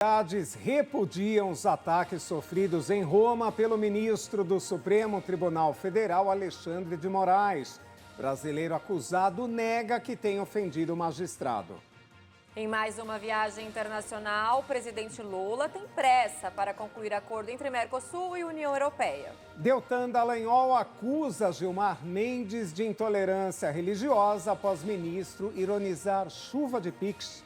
Autoridades repudiam os ataques sofridos em Roma pelo ministro do Supremo Tribunal Federal, Alexandre de Moraes. Brasileiro acusado nega que tenha ofendido o magistrado. Em mais uma viagem internacional, o presidente Lula tem pressa para concluir acordo entre Mercosul e União Europeia. Deltan Dallagnol acusa Gilmar Mendes de intolerância religiosa após ministro ironizar chuva de Pix.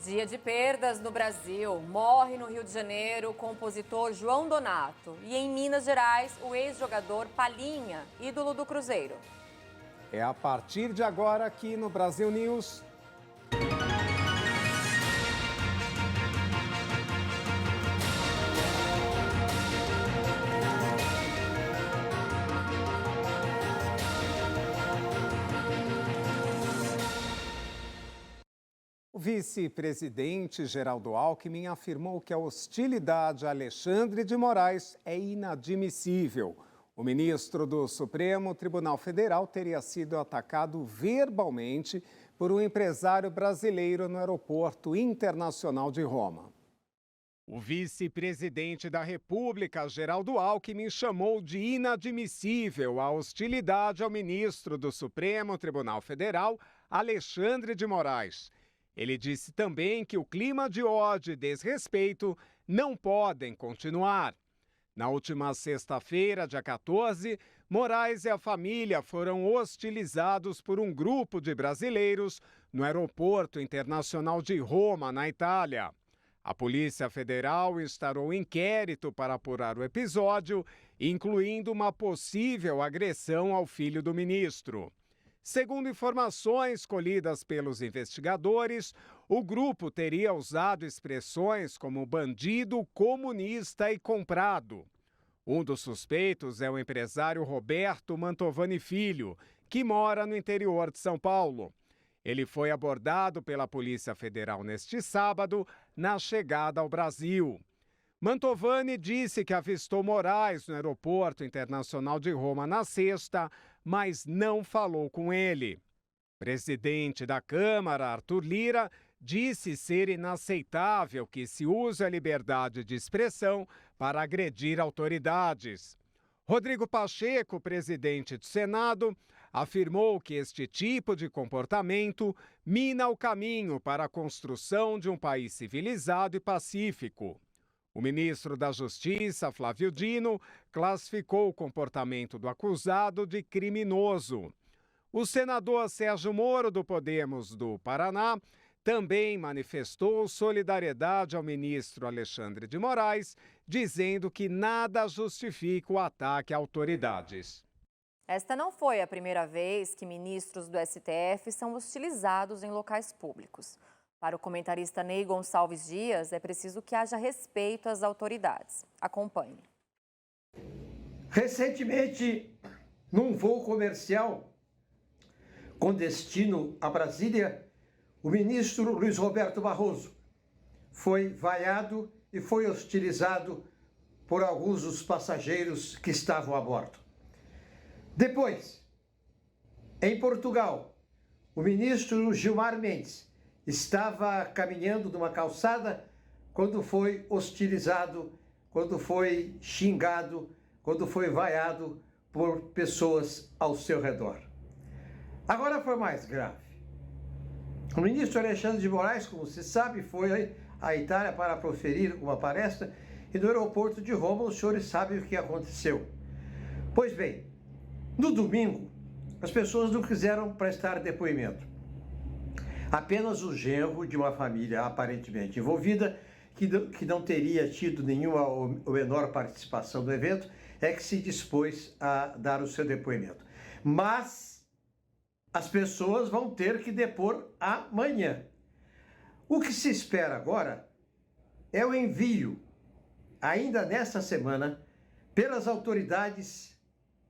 Dia de perdas no Brasil. Morre no Rio de Janeiro o compositor João Donato. E em Minas Gerais, o ex-jogador Palinha, ídolo do Cruzeiro. É a partir de agora aqui no Brasil News. O vice-presidente Geraldo Alckmin afirmou que a hostilidade a Alexandre de Moraes é inadmissível. O ministro do Supremo Tribunal Federal teria sido atacado verbalmente por um empresário brasileiro no Aeroporto Internacional de Roma. O vice-presidente da República, Geraldo Alckmin, chamou de inadmissível a hostilidade ao ministro do Supremo Tribunal Federal, Alexandre de Moraes. Ele disse também que o clima de ódio e desrespeito não podem continuar. Na última sexta-feira, dia 14, Moraes e a família foram hostilizados por um grupo de brasileiros no Aeroporto Internacional de Roma, na Itália. A Polícia Federal instaurou inquérito para apurar o episódio, incluindo uma possível agressão ao filho do ministro. Segundo informações colhidas pelos investigadores, o grupo teria usado expressões como bandido, comunista e comprado. Um dos suspeitos é o empresário Roberto Mantovani Filho, que mora no interior de São Paulo. Ele foi abordado pela Polícia Federal neste sábado, na chegada ao Brasil. Mantovani disse que avistou Moraes no Aeroporto Internacional de Roma na sexta, mas não falou com ele. O presidente da Câmara, Arthur Lira, disse ser inaceitável que se use a liberdade de expressão para agredir autoridades. Rodrigo Pacheco, presidente do Senado, afirmou que este tipo de comportamento mina o caminho para a construção de um país civilizado e pacífico. O ministro da Justiça, Flávio Dino, classificou o comportamento do acusado de criminoso. O senador Sérgio Moro, do Podemos do Paraná, também manifestou solidariedade ao ministro Alexandre de Moraes, dizendo que nada justifica o ataque a autoridades. Esta não foi a primeira vez que ministros do STF são hostilizados em locais públicos. Para o comentarista Ney Gonçalves Dias, é preciso que haja respeito às autoridades. Acompanhe. Recentemente, num voo comercial com destino a Brasília, o ministro Luiz Roberto Barroso foi vaiado e foi hostilizado por alguns dos passageiros que estavam a bordo. Depois, em Portugal, o ministro Gilmar Mendes estava caminhando numa calçada quando foi hostilizado, quando foi xingado, quando foi vaiado por pessoas ao seu redor. Agora foi mais grave. O ministro Alexandre de Moraes, como se sabe, foi à Itália para proferir uma palestra e no aeroporto de Roma os senhores sabem o que aconteceu. Pois bem, no domingo, as pessoas não quiseram prestar depoimento. Apenas o genro de uma família aparentemente envolvida, que não teria tido nenhuma ou menor participação no evento, é que se dispôs a dar o seu depoimento. Mas as pessoas vão ter que depor amanhã. O que se espera agora é o envio, ainda nesta semana, pelas autoridades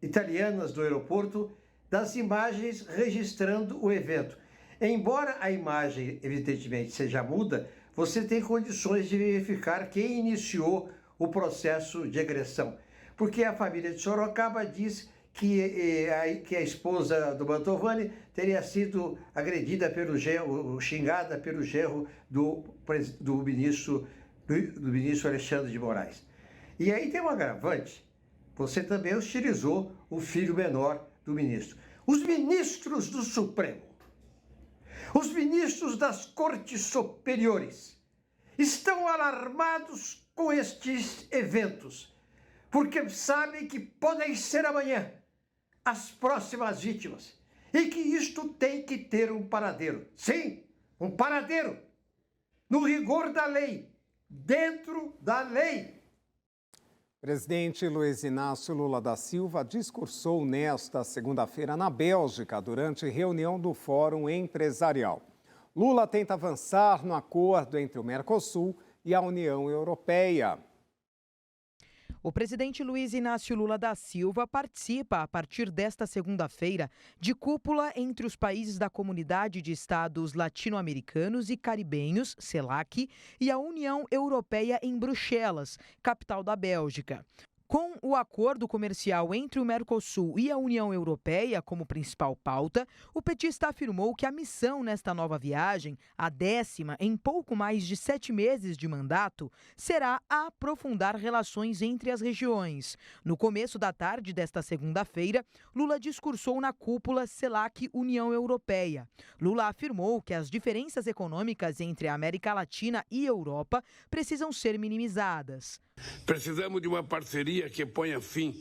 italianas do aeroporto, das imagens registrando o evento. Embora a imagem, evidentemente, seja muda, você tem condições de verificar quem iniciou o processo de agressão. Porque a família de Sorocaba diz que a esposa do Mantovani teria sido agredida pelo genro, xingada pelo genro do ministro Alexandre de Moraes. E aí tem um agravante. Você também hostilizou o filho menor do ministro. Os ministros do Supremo, os ministros das Cortes Superiores estão alarmados com estes eventos, porque sabem que podem ser amanhã as próximas vítimas e que isto tem que ter um paradeiro. Sim, um paradeiro, no rigor da lei, dentro da lei. Presidente Luiz Inácio Lula da Silva discursou nesta segunda-feira na Bélgica durante reunião do Fórum Empresarial. Lula tenta avançar no acordo entre o Mercosul e a União Europeia. O presidente Luiz Inácio Lula da Silva participa, a partir desta segunda-feira, de cúpula entre os países da Comunidade de Estados Latino-Americanos e Caribenhos, CELAC, e a União Europeia em Bruxelas, capital da Bélgica. Com o acordo comercial entre o Mercosul e a União Europeia como principal pauta, o petista afirmou que a missão nesta nova viagem, a 10ª em pouco mais de 7 meses de mandato, será a aprofundar relações entre as regiões. No começo da tarde desta segunda-feira, Lula discursou na cúpula CELAC União Europeia. Lula afirmou que as diferenças econômicas entre a América Latina e Europa precisam ser minimizadas. Precisamos de uma parceria que ponha fim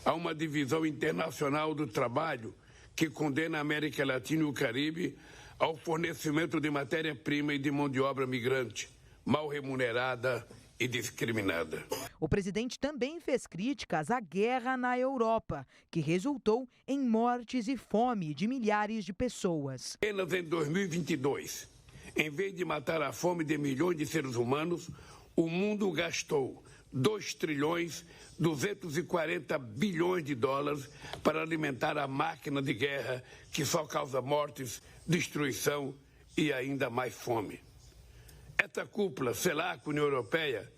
a uma divisão internacional do trabalho que condena a América Latina e o Caribe ao fornecimento de matéria-prima e de mão de obra migrante, mal remunerada e discriminada. O presidente também fez críticas à guerra na Europa, que resultou em mortes e fome de milhares de pessoas. Apenas em 2022, em vez de matar a fome de milhões de seres humanos, o mundo gastou 2 trilhões 240 bilhões de dólares para alimentar a máquina de guerra que só causa mortes, destruição e ainda mais fome. Esta cúpula CELAC União Europeia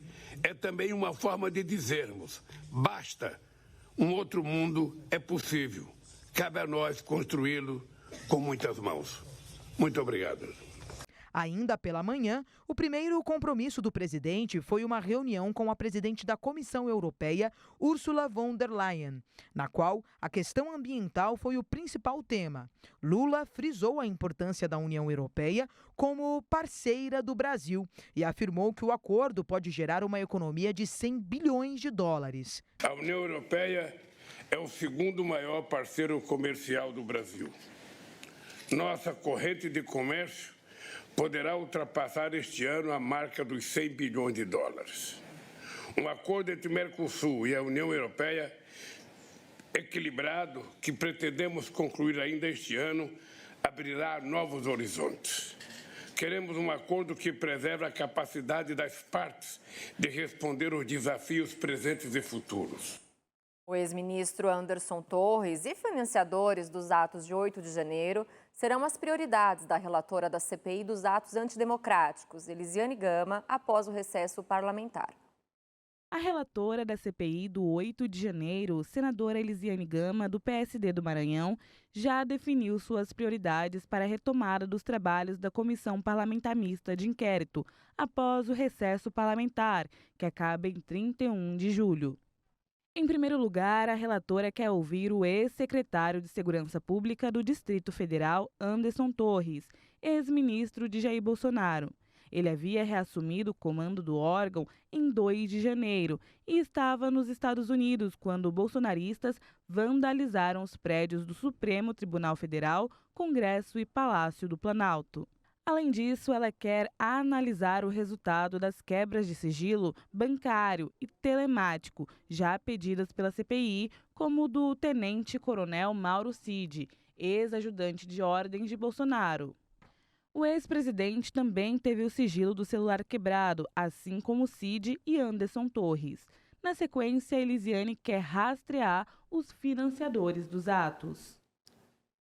é também uma forma de dizermos: basta, um outro mundo é possível. Cabe a nós construí-lo com muitas mãos. Muito obrigado. Ainda pela manhã, o primeiro compromisso do presidente foi uma reunião com a presidente da Comissão Europeia, Ursula von der Leyen, na qual a questão ambiental foi o principal tema. Lula frisou a importância da União Europeia como parceira do Brasil e afirmou que o acordo pode gerar uma economia de 100 bilhões de dólares. A União Europeia é o segundo maior parceiro comercial do Brasil. Nossa corrente de comércio poderá ultrapassar este ano a marca dos 100 bilhões de dólares. Um acordo entre o Mercosul e a União Europeia equilibrado, que pretendemos concluir ainda este ano, abrirá novos horizontes. Queremos um acordo que preserve a capacidade das partes de responder aos desafios presentes e futuros. O ex-ministro Anderson Torres e financiadores dos atos de 8 de janeiro serão as prioridades da relatora da CPI dos atos antidemocráticos, Elisiane Gama, após o recesso parlamentar. A relatora da CPI do 8 de janeiro, senadora Elisiane Gama, do PSD do Maranhão, já definiu suas prioridades para a retomada dos trabalhos da Comissão Parlamentar Mista de Inquérito, após o recesso parlamentar, que acaba em 31 de julho. Em primeiro lugar, a relatora quer ouvir o ex-secretário de Segurança Pública do Distrito Federal, Anderson Torres, ex-ministro de Jair Bolsonaro. Ele havia reassumido o comando do órgão em 2 de janeiro e estava nos Estados Unidos quando bolsonaristas vandalizaram os prédios do Supremo Tribunal Federal, Congresso e Palácio do Planalto. Além disso, ela quer analisar o resultado das quebras de sigilo bancário e telemático, já pedidas pela CPI, como o do tenente-coronel Mauro Cid, ex-ajudante de ordens de Bolsonaro. O ex-presidente também teve o sigilo do celular quebrado, assim como Cid e Anderson Torres. Na sequência, Elisiane quer rastrear os financiadores dos atos.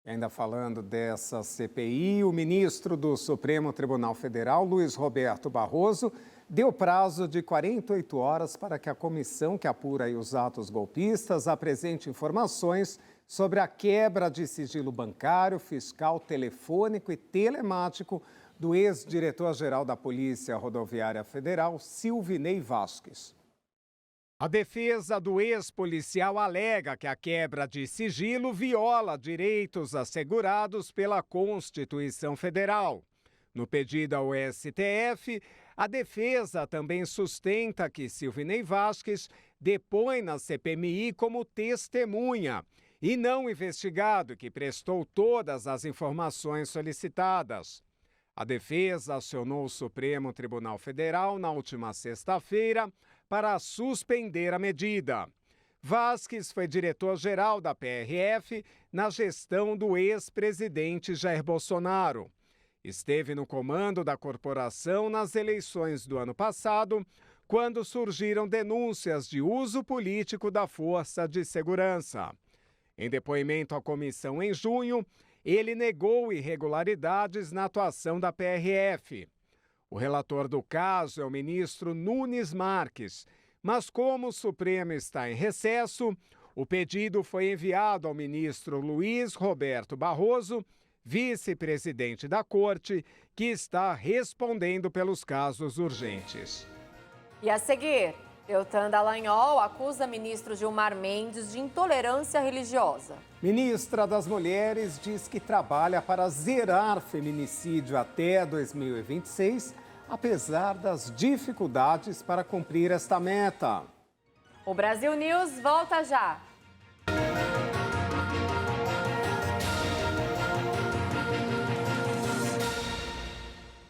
Ainda falando dessa CPI, o ministro do Supremo Tribunal Federal, Luiz Roberto Barroso, deu prazo de 48 horas para que a comissão que apura os atos golpistas apresente informações sobre a quebra de sigilo bancário, fiscal, telefônico e telemático do ex-diretor-geral da Polícia Rodoviária Federal, Silvinei Vasquez. A defesa do ex-policial alega que a quebra de sigilo viola direitos assegurados pela Constituição Federal. No pedido ao STF, a defesa também sustenta que Silvinei Vasquez depõe na CPMI como testemunha e não investigado, que prestou todas as informações solicitadas. A defesa acionou o Supremo Tribunal Federal na última sexta-feira para suspender a medida. Vasquez foi diretor-geral da PRF na gestão do ex-presidente Jair Bolsonaro. Esteve no comando da corporação nas eleições do ano passado, quando surgiram denúncias de uso político da força de segurança. Em depoimento à comissão em junho, ele negou irregularidades na atuação da PRF. O relator do caso é o ministro Nunes Marques, mas como o Supremo está em recesso, o pedido foi enviado ao ministro Luiz Roberto Barroso, vice-presidente da Corte, que está respondendo pelos casos urgentes. E a seguir, Deltan Dallagnol acusa ministro Gilmar Mendes de intolerância religiosa. Ministra das Mulheres diz que trabalha para zerar feminicídio até 2026, apesar das dificuldades para cumprir esta meta. O Brasil News volta já.